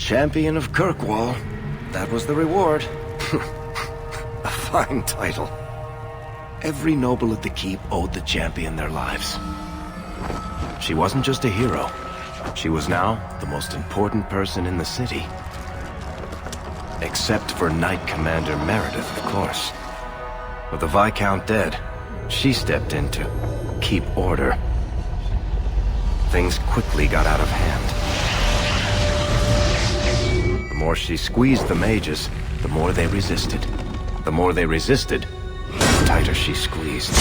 Champion of Kirkwall. That was the reward. A fine title. Every noble at the keep owed the champion their lives. She wasn't just a hero. She was now the most important person in the city. Except for Knight Commander Meredith, of course. With the Viscount dead, she stepped in to keep order. Things quickly got out of hand. The more she squeezed the mages, the more they resisted. The more they resisted, the tighter she squeezed.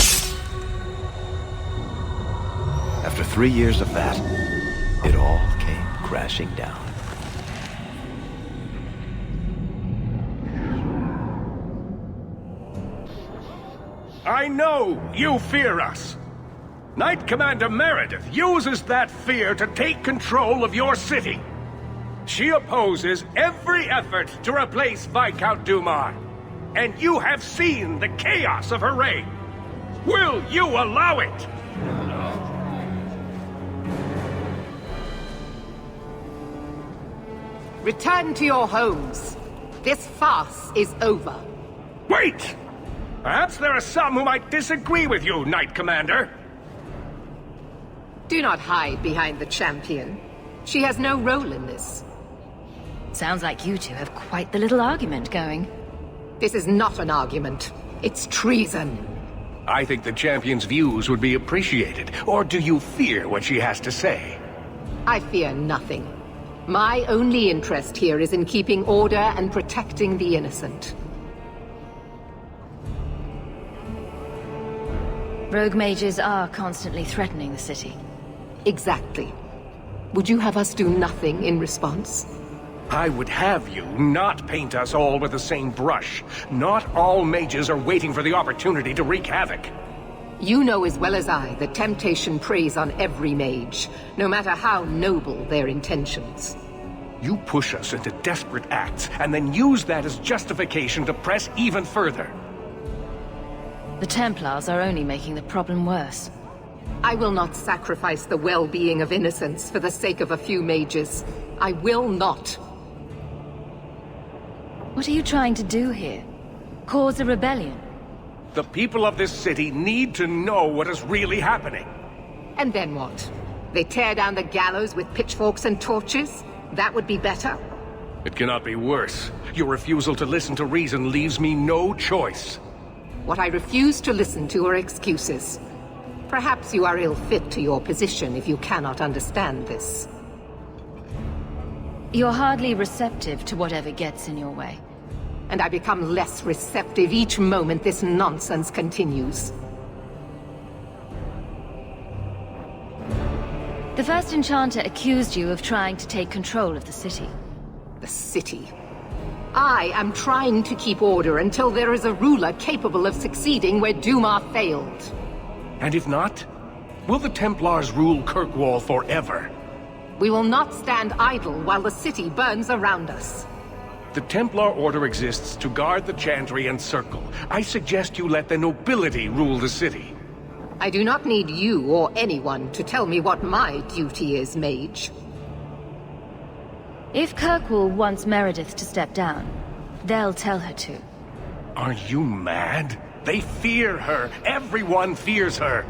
After 3 years of that, it all came crashing down. I know you fear us. Knight Commander Meredith uses that fear to take control of your city. She opposes every effort to replace Viscount Dumar. And you have seen the chaos of her reign. Will you allow it? Return to your homes. This farce is over. Wait! Perhaps there are some who might disagree with you, Knight Commander. Do not hide behind the champion. She has no role in this. Sounds like you two have quite the little argument going. This is not an argument. It's treason. I think the champion's views would be appreciated. Or do you fear what she has to say? I fear nothing. My only interest here is in keeping order and protecting the innocent. Rogue mages are constantly threatening the city. Exactly. Would you have us do nothing in response? I would have you not paint us all with the same brush. Not all mages are waiting for the opportunity to wreak havoc. You know as well as I that temptation preys on every mage, no matter how noble their intentions. You push us into desperate acts, and then use that as justification to press even further. The Templars are only making the problem worse. I will not sacrifice the well-being of innocents for the sake of a few mages. I will not. What are you trying to do here? Cause a rebellion? The people of this city need to know what is really happening. And then what? They tear down the gallows with pitchforks and torches? That would be better. It cannot be worse. Your refusal to listen to reason leaves me no choice. What I refuse to listen to are excuses. Perhaps you are ill-fit to your position if you cannot understand this. You're hardly receptive to whatever gets in your way. And I become less receptive each moment this nonsense continues. The first enchanter accused you of trying to take control of the city. The city. I am trying to keep order until there is a ruler capable of succeeding where Dumar failed. And if not, will the Templars rule Kirkwall forever? We will not stand idle while the city burns around us. The Templar Order exists to guard the Chantry and Circle. I suggest you let the nobility rule the city. I do not need you or anyone to tell me what my duty is, mage. If Kirkwall wants Meredith to step down, they'll tell her to. Are you mad? They fear her. Everyone fears her.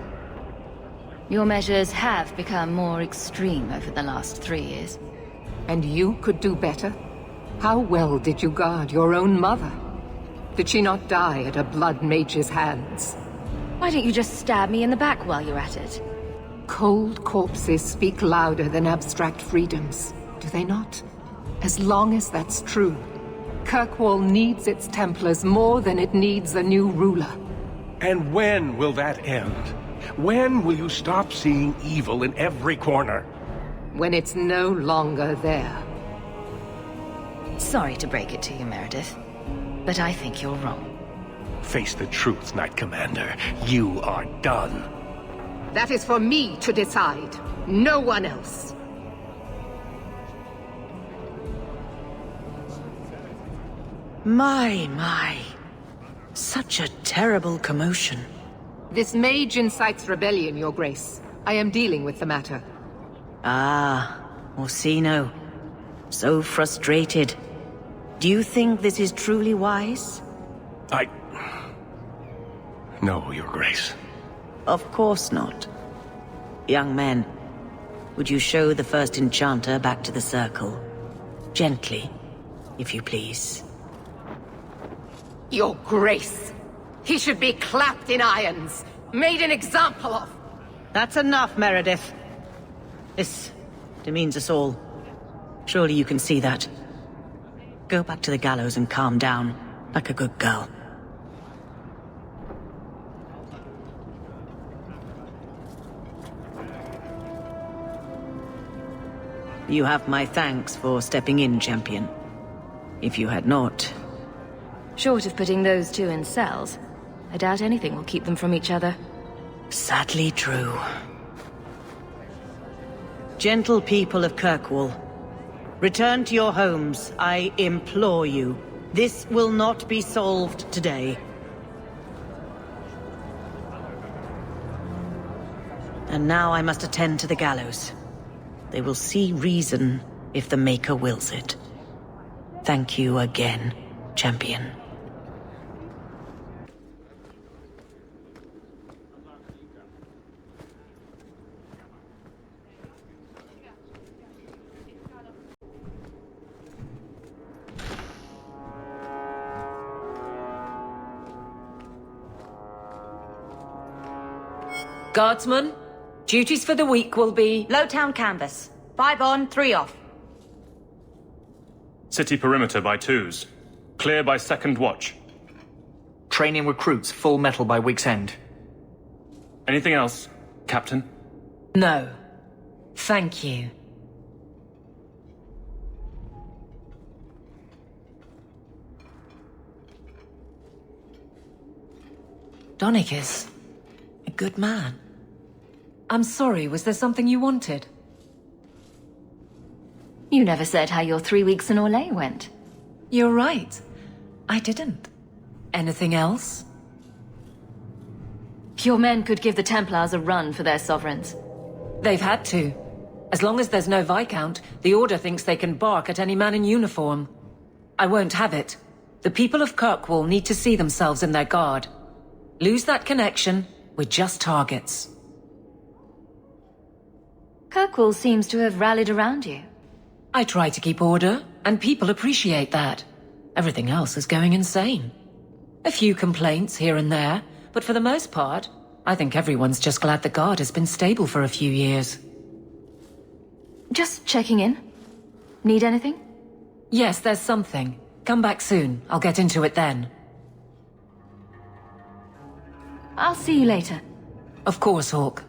Your measures have become more extreme over the last 3 years. And you could do better? How well did you guard your own mother? Did she not die at a blood mage's hands? Why don't you just stab me in the back while you're at it? Cold corpses speak louder than abstract freedoms, do they not? As long as that's true, Kirkwall needs its Templars more than it needs a new ruler. And when will that end? When will you stop seeing evil in every corner? When it's no longer there. Sorry to break it to you, Meredith, but I think you're wrong. Face the truth, Knight Commander. You are done. That is for me to decide, no one else. My. Such a terrible commotion. This mage incites rebellion, Your Grace. I am dealing with the matter. Ah, Orsino. So frustrated. Do you think this is truly wise? No, Your Grace. Of course not. Young men, would you show the first enchanter back to the circle? Gently, if you please. Your Grace! He should be clapped in irons, made an example of! That's enough, Meredith. This demeans us all. Surely you can see that. Go back to the gallows and calm down, like a good girl. You have my thanks for stepping in, champion. If you had not... Short of putting those two in cells, I doubt anything will keep them from each other. Sadly true. Gentle people of Kirkwall, return to your homes, I implore you. This will not be solved today. And now I must attend to the gallows. They will see reason if the Maker wills it. Thank you again, champion. Guardsmen, duties for the week will be... Lowtown canvas. 5 on, 3 off. City perimeter by 2s. Clear by 2nd watch. Training recruits full metal by week's end. Anything else, Captain? No. Thank you. Donicus, a good man. I'm sorry, was there something you wanted? You never said how your 3 weeks in Orlais went. You're right. I didn't. Anything else? Your men could give the Templars a run for their sovereigns. They've had to. As long as there's no Viscount, the Order thinks they can bark at any man in uniform. I won't have it. The people of Kirkwall need to see themselves in their guard. Lose that connection, we're just targets. Kirkwall seems to have rallied around you. I try to keep order, and people appreciate that. Everything else is going insane. A few complaints here and there, but for the most part, I think everyone's just glad the guard has been stable for a few years. Just checking in. Need anything? Yes, there's something. Come back soon. I'll get into it then. I'll see you later. Of course, Hawke.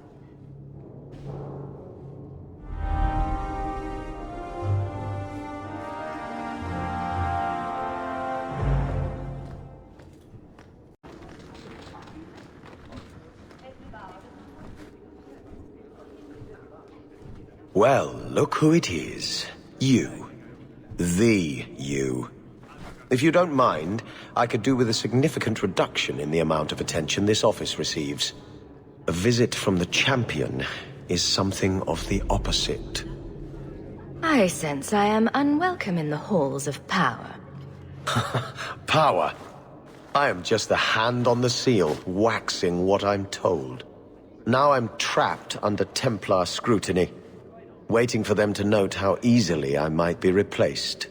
Well, look who it is. You. The you. If you don't mind, I could do with a significant reduction in the amount of attention this office receives. A visit from the champion is something of the opposite. I sense I am unwelcome in the halls of power. Power? I am just the hand on the seal, waxing what I'm told. Now I'm trapped under Templar scrutiny, waiting for them to note how easily I might be replaced.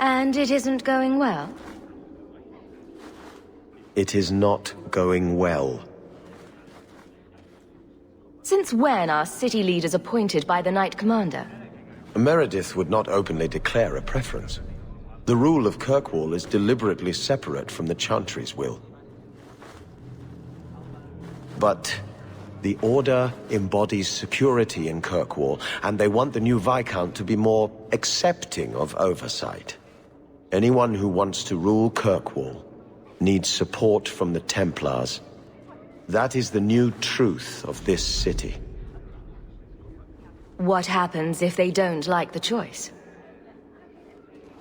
And it isn't going well? It is not going well. Since when are city leaders appointed by the Knight Commander? Meredith would not openly declare a preference. The rule of Kirkwall is deliberately separate from the Chantry's will. But the Order embodies security in Kirkwall, and they want the new Viscount to be more accepting of oversight. Anyone who wants to rule Kirkwall needs support from the Templars. That is the new truth of this city. What happens if they don't like the choice?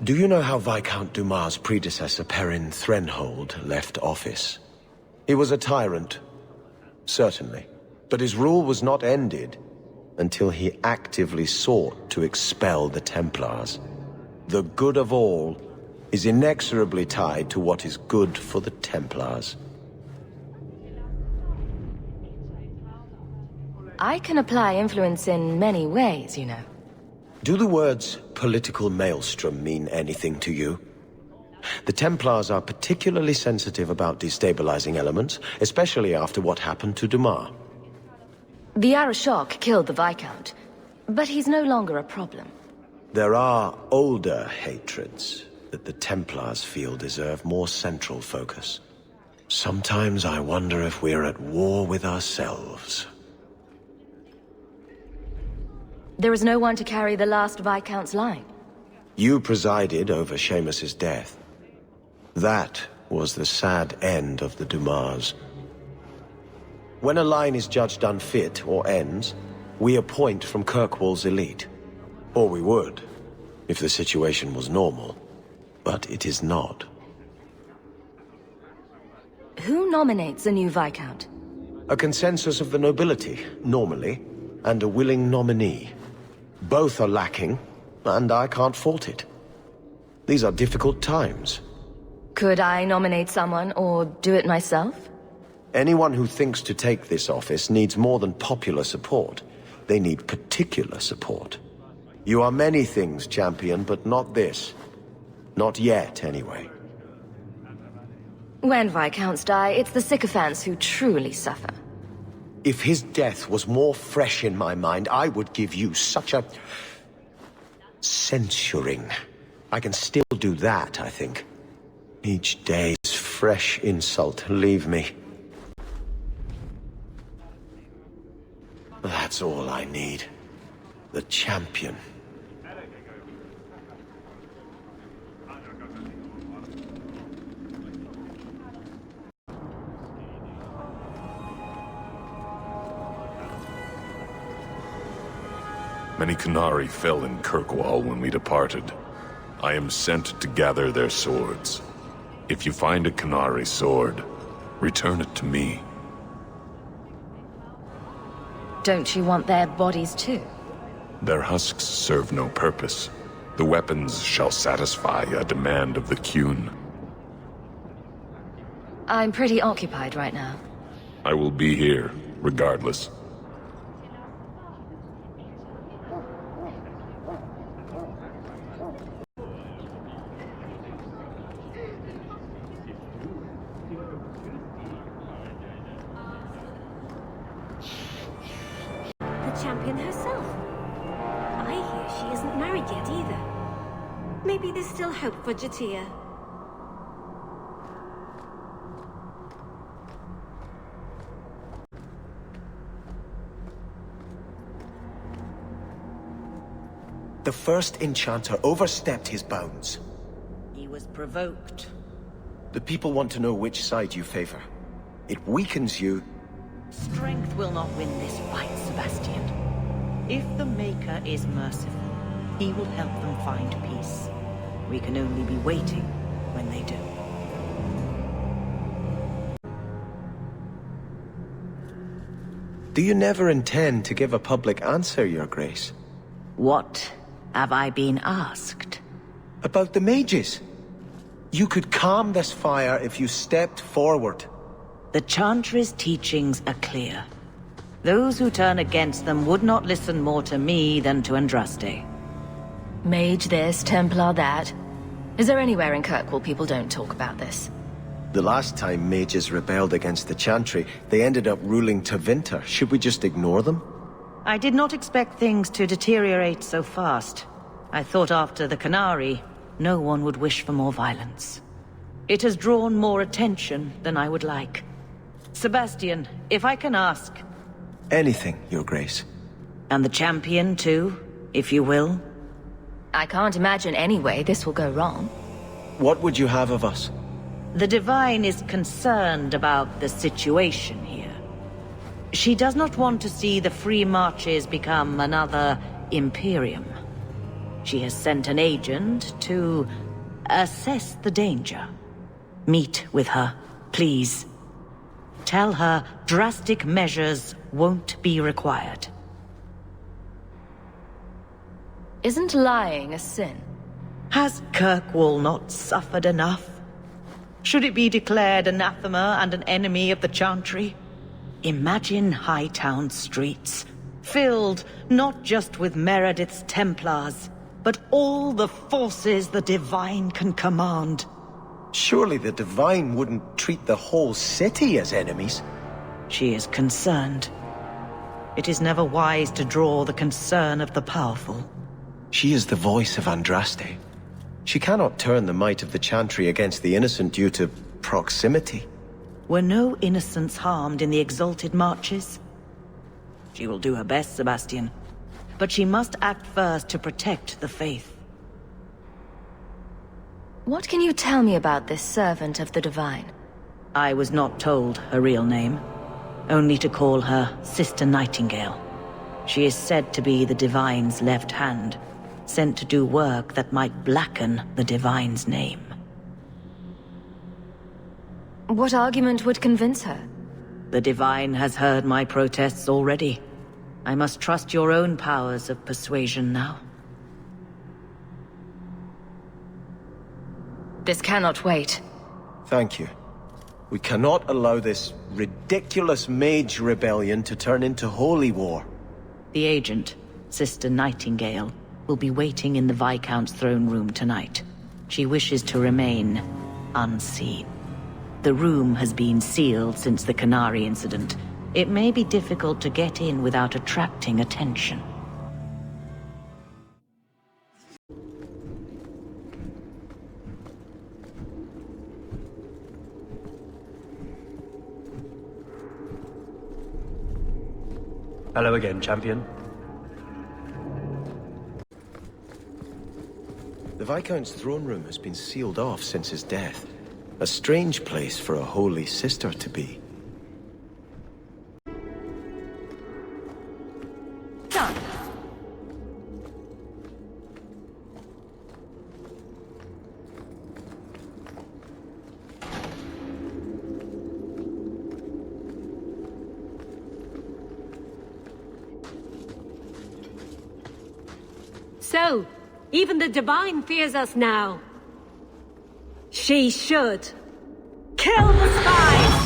Do you know how Viscount Dumas' predecessor Perrin Threnhold left office? He was a tyrant, certainly. But his rule was not ended until he actively sought to expel the Templars. The good of all is inexorably tied to what is good for the Templars. I can apply influence in many ways, you know. Do the words political maelstrom mean anything to you? The Templars are particularly sensitive about destabilizing elements, especially after what happened to Dumas. The Arashok killed the Viscount, but he's no longer a problem. There are older hatreds that the Templars feel deserve more central focus. Sometimes I wonder if we're at war with ourselves. There is no one to carry the last Viscount's line. You presided over Seamus's death. That was the sad end of the Dumas. When a line is judged unfit or ends, we appoint from Kirkwall's elite. Or we would, if the situation was normal. But it is not. Who nominates a new Viscount? A consensus of the nobility, normally, and a willing nominee. Both are lacking, and I can't fault it. These are difficult times. Could I nominate someone, or do it myself? Anyone who thinks to take this office needs more than popular support. They need particular support. You are many things, champion, but not this. Not yet, anyway. When Viscounts die, it's the sycophants who truly suffer. If his death was more fresh in my mind, I would give you such a... censuring. I can still do that, I think. Each day's fresh insult leave me. That's all I need. The champion. Many Qunari fell in Kirkwall when we departed. I am sent to gather their swords. If you find a Qunari sword, return it to me. Don't you want their bodies too? Their husks serve no purpose. The weapons shall satisfy a demand of the Qun. I'm pretty occupied right now. I will be here, regardless. Champion herself. I hear she isn't married yet either. Maybe there's still hope for Jatia. The first enchanter overstepped his bounds. He was provoked. The people want to know which side you favor. It weakens you. Strength will not win this fight, Sebastian. If the Maker is merciful, he will help them find peace. We can only be waiting when they do. Do you never intend to give a public answer, Your Grace? What have I been asked? About the mages. You could calm this fire if you stepped forward. The Chantry's teachings are clear. Those who turn against them would not listen more to me than to Andraste. Mage this, Templar that. Is there anywhere in Kirkwall people don't talk about this? The last time mages rebelled against the Chantry, they ended up ruling Tevinter. Should we just ignore them? I did not expect things to deteriorate so fast. I thought after the Qunari, no one would wish for more violence. It has drawn more attention than I would like. Sebastian, if I can ask... Anything, Your Grace. And the champion, too, if you will? I can't imagine any way this will go wrong. What would you have of us? The Divine is concerned about the situation here. She does not want to see the Free Marches become another Imperium. She has sent an agent to assess the danger. Meet with her, please. Tell her drastic measures won't be required. Isn't lying a sin? Has Kirkwall not suffered enough? Should it be declared anathema and an enemy of the Chantry? Imagine Hightown streets, filled not just with Meredith's Templars, but all the forces the Divine can command. Surely the Divine wouldn't treat the whole city as enemies. She is concerned. It is never wise to draw the concern of the powerful. She is the voice of Andraste. She cannot turn the might of the Chantry against the innocent due to proximity. Were no innocents harmed in the exalted marches? She will do her best, Sebastian. But she must act first to protect the faith. What can you tell me about this servant of the Divine? I was not told her real name. Only to call her Sister Nightingale. She is said to be the Divine's left hand, sent to do work that might blacken the Divine's name. What argument would convince her? The Divine has heard my protests already. I must trust your own powers of persuasion now. This cannot wait. Thank you. We cannot allow this ridiculous mage rebellion to turn into holy war. The agent, Sister Nightingale, will be waiting in the Viscount's throne room tonight. She wishes to remain unseen. The room has been sealed since the Canary incident. It may be difficult to get in without attracting attention. Hello again, champion. The Viscount's throne room has been sealed off since his death. A strange place for a holy sister to be. Done. So, even the Divine fears us now. She should. Kill the spies!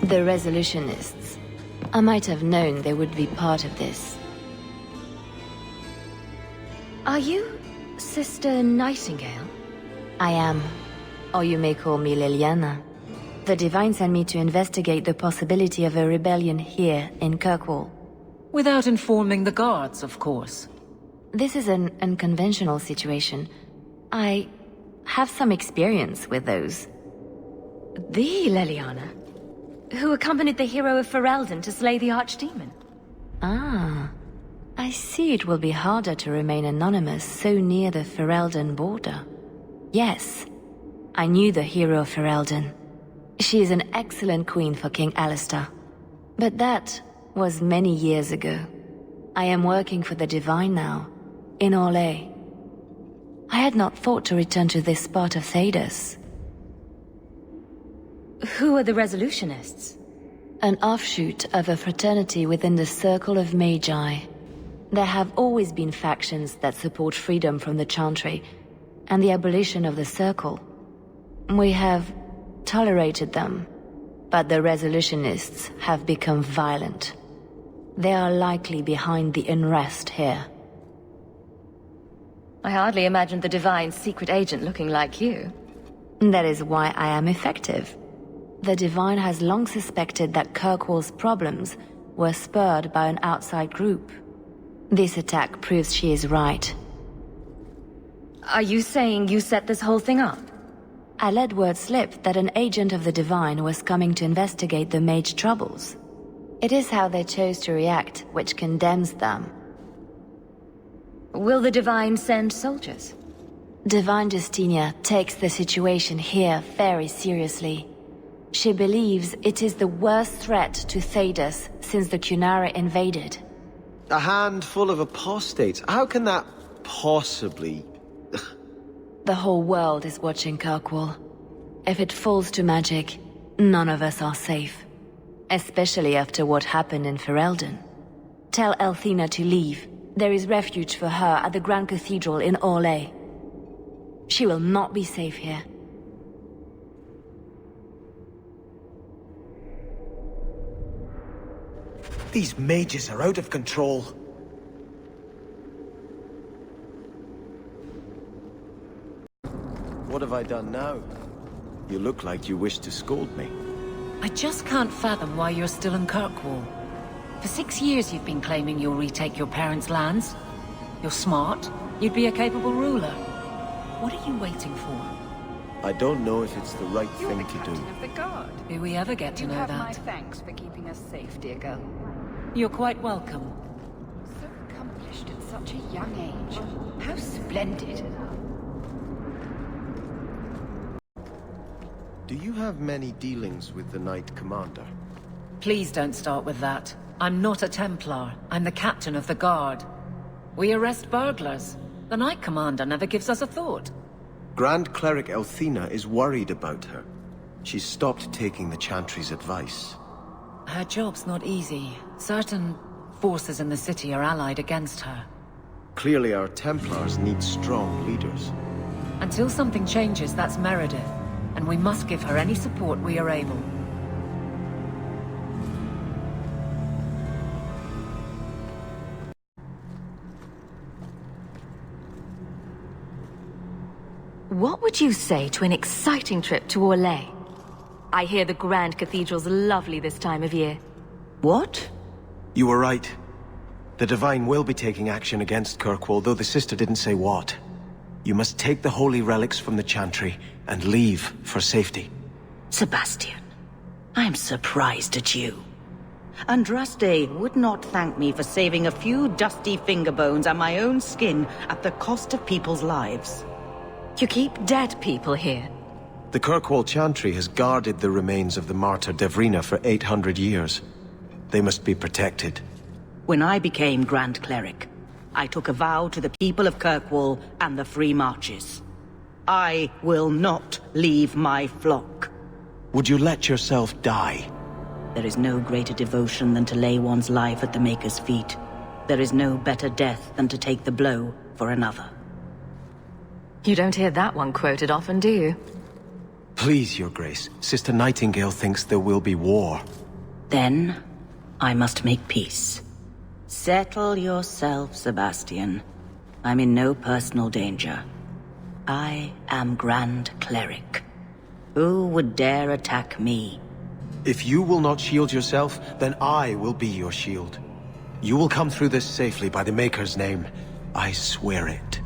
The Resolutionists. I might have known they would be part of this. Are you Sister Nightingale? I am. Or you may call me Liliana. The Divine sent me to investigate the possibility of a rebellion here in Kirkwall. Without informing the guards, of course. This is an unconventional situation. I have some experience with those. The Liliana, who accompanied the hero of Ferelden to slay the Archdemon. Ah, I see it will be harder to remain anonymous so near the Ferelden border. Yes, I knew the hero of Ferelden. She is an excellent queen for King Alistair. But that was many years ago. I am working for the Divine now, in Orlais. I had not thought to return to this part of Thedas. Who are the Resolutionists? An offshoot of a fraternity within the Circle of Magi. There have always been factions that support freedom from the Chantry and the abolition of the Circle. We have tolerated them, but the Resolutionists have become violent. They are likely behind the unrest here. I hardly imagined the Divine's secret agent looking like you. That is why I am effective. The Divine has long suspected that Kirkwall's problems were spurred by an outside group. This attack proves she is right. Are you saying you set this whole thing up? I let word slip that an agent of the Divine was coming to investigate the Mage troubles. It is how they chose to react which condemns them. Will the Divine send soldiers? Divine Justinia takes the situation here very seriously. She believes it is the worst threat to Thedas since the Cunara invaded. A handful of apostates? How can that possibly... The whole world is watching Kirkwall. If it falls to magic, none of us are safe. Especially after what happened in Ferelden. Tell Elthina to leave. There is refuge for her at the Grand Cathedral in Orlais. She will not be safe here. These mages are out of control. What have I done now? You look like you wish to scold me. I just can't fathom why you're still in Kirkwall. For 6 years you've been claiming you'll retake your parents' lands. You're smart. You'd be a capable ruler. What are you waiting for? I don't know if it's the right thing to do. You're the captain of the guard. Do we ever get to know You have that? my thanks for keeping us safe, dear girl. You're quite welcome. So accomplished at such a young age. How splendid. Do you have many dealings with the Knight Commander? Please don't start with that. I'm not a Templar. I'm the captain of the guard. We arrest burglars. The Knight Commander never gives us a thought. Grand Cleric Elthina is worried about her. She's stopped taking the Chantry's advice. Her job's not easy. Certain forces in the city are allied against her. Clearly our Templars need strong leaders. Until something changes, that's Meredith. And we must give her any support we are able. What would you say to an exciting trip to Orlais? I hear the Grand Cathedral's lovely this time of year. What? You were right. The Divine will be taking action against Kirkwall, though the sister didn't say what. You must take the holy relics from the Chantry and leave for safety. Sebastian, I am surprised at you. Andraste would not thank me for saving a few dusty finger bones and my own skin at the cost of people's lives. You keep dead people here. The Kirkwall Chantry has guarded the remains of the martyr Devrina for 800 years. They must be protected. When I became Grand Cleric, I took a vow to the people of Kirkwall and the Free Marches. I will not leave my flock. Would you let yourself die? There is no greater devotion than to lay one's life at the Maker's feet. There is no better death than to take the blow for another. You don't hear that one quoted often, do you? Please, Your Grace. Sister Nightingale thinks there will be war. Then, I must make peace. Settle yourself, Sebastian. I'm in no personal danger. I am Grand Cleric. Who would dare attack me? If you will not shield yourself, then I will be your shield. You will come through this safely by the Maker's name. I swear it.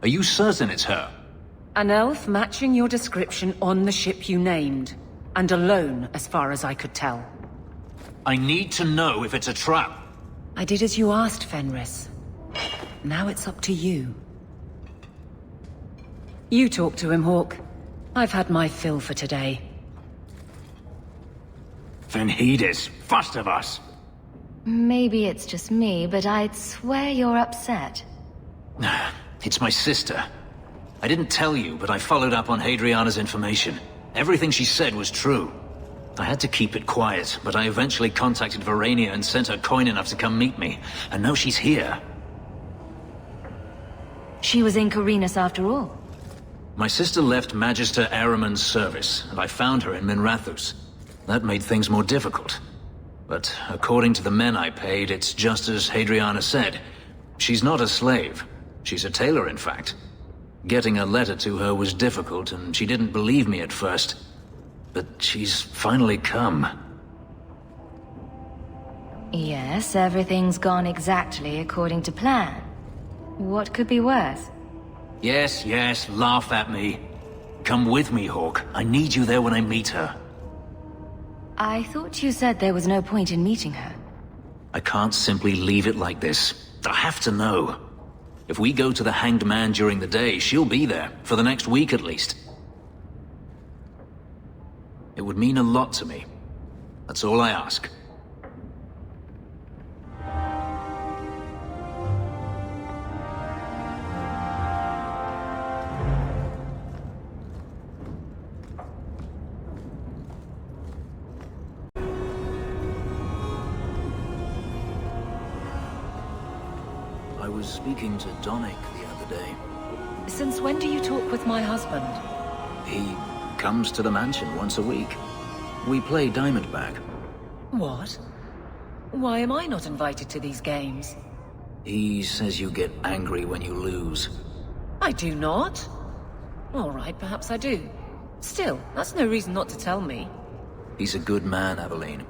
Are you certain it's her? An elf matching your description on the ship you named. And alone, as far as I could tell. I need to know if it's a trap. I did as you asked, Fenris. Now it's up to you. You talk to him, Hawke. I've had my fill for today. Venhedis, first of us. Maybe it's just me, but I'd swear you're upset. It's my sister. I didn't tell you, but I followed up on Hadriana's information. Everything she said was true. I had to keep it quiet, but I eventually contacted Verania and sent her coin enough to come meet me. And now she's here. She was in Corinus after all. My sister left Magister Ahriman's service, and I found her in Minrathous. That made things more difficult. But according to the men I paid, it's just as Hadriana said. She's not a slave. She's a tailor, in fact. Getting a letter to her was difficult, and she didn't believe me at first. But she's finally come. Yes, everything's gone exactly according to plan. What could be worse? Yes, yes, laugh at me. Come with me, Hawke. I need you there when I meet her. I thought you said there was no point in meeting her. I can't simply leave it like this. I have to know. If we go to the Hanged Man during the day, she'll be there, for the next week at least. It would mean a lot to me. That's all I ask. I was speaking to Donick the other day. Since when do you talk with my husband? He comes to the mansion once a week. We play Diamondback. What? Why am I not invited to these games? He says you get angry when you lose. I do not. All right, perhaps I do. Still, that's no reason not to tell me. He's a good man, Aveline.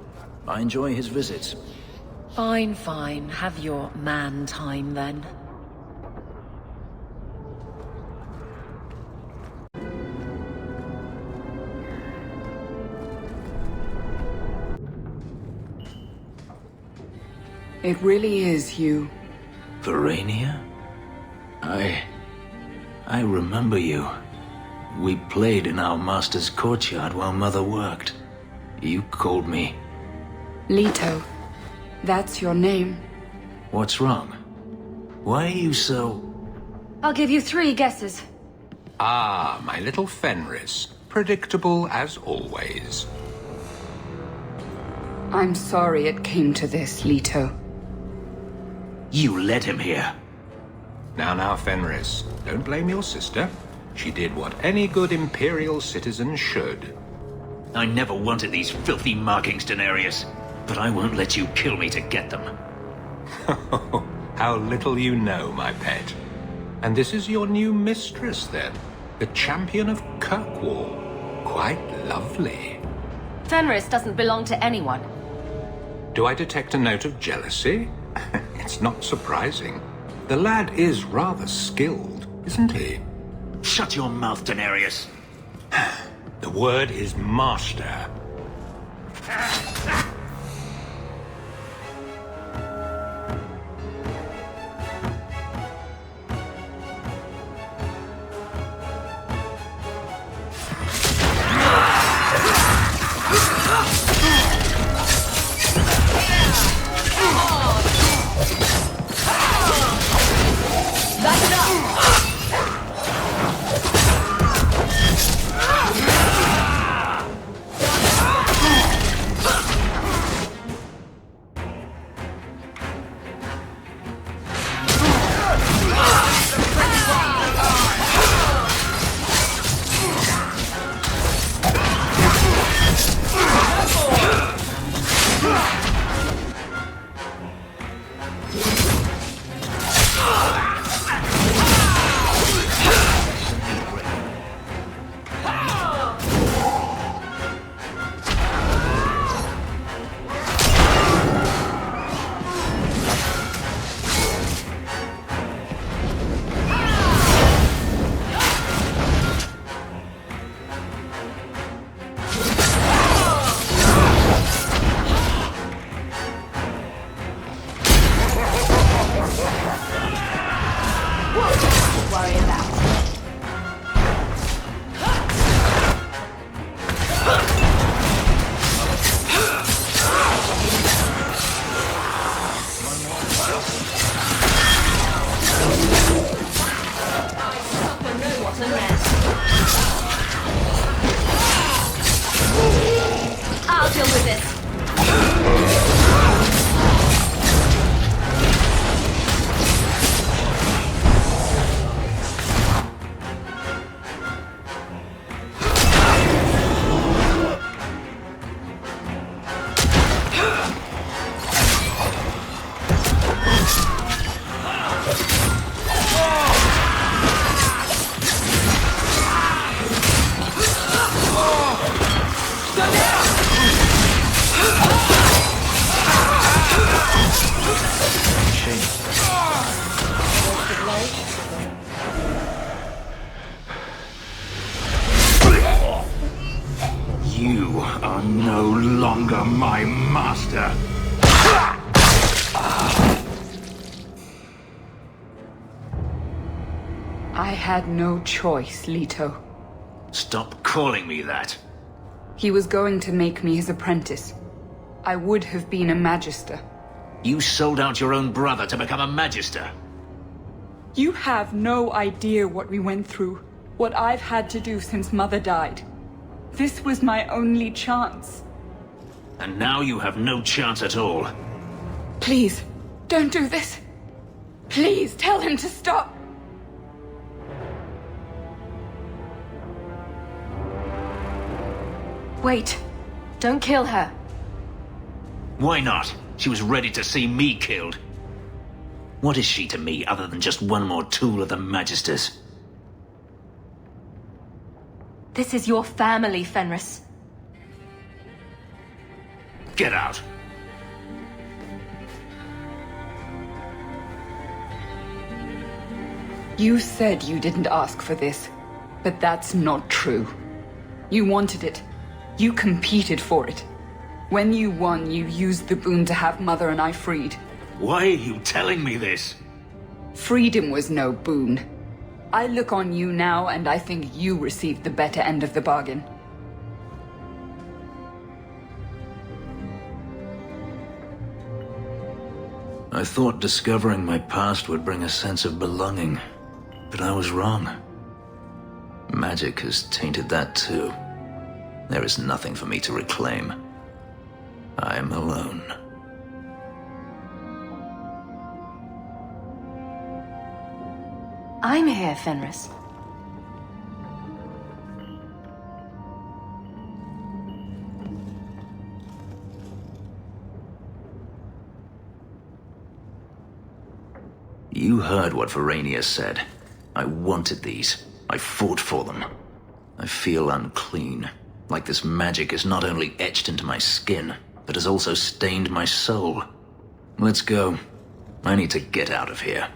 I enjoy his visits. Fine, fine. Have your man time, then. It really is you. Verania? I remember you. We played in our master's courtyard while Mother worked. You called me. Leto. That's your name. What's wrong? Why are you so... I'll give you 3 guesses. Ah, my little Fenris. Predictable as always. I'm sorry it came to this, Leto. You led him here. Now, Fenris. Don't blame your sister. She did what any good Imperial citizen should. I never wanted these filthy markings, Daenerys. But I won't let you kill me to get them. How little you know, my pet. And this is your new mistress, then? The champion of Kirkwall. Quite lovely. Fenris doesn't belong to anyone. Do I detect a note of jealousy? It's not surprising. The lad is rather skilled, isn't he? Shut your mouth, Daenerys. The word is master. I'll deal with this. You are no longer my master. I had no choice, Leto. Stop calling me that. He was going to make me his apprentice. I would have been a magister. You sold out your own brother to become a magister. You have no idea what we went through, what I've had to do since Mother died. This was my only chance. And now you have no chance at all. Please, don't do this. Please, tell him to stop. Wait. Don't kill her. Why not? She was ready to see me killed. What is she to me other than just one more tool of the Magisters? This is your family, Fenris. Get out! You said you didn't ask for this, but that's not true. You wanted it. You competed for it. When you won, you used the boon to have Mother and I freed. Why are you telling me this? Freedom was no boon. I look on you now, and I think you received the better end of the bargain. I thought discovering my past would bring a sense of belonging, but I was wrong. Magic has tainted that too. There is nothing for me to reclaim. I am alone. I'm here, Fenris. You heard what Verania said. I wanted these. I fought for them. I feel unclean. Like this magic is not only etched into my skin, but has also stained my soul. Let's go. I need to get out of here.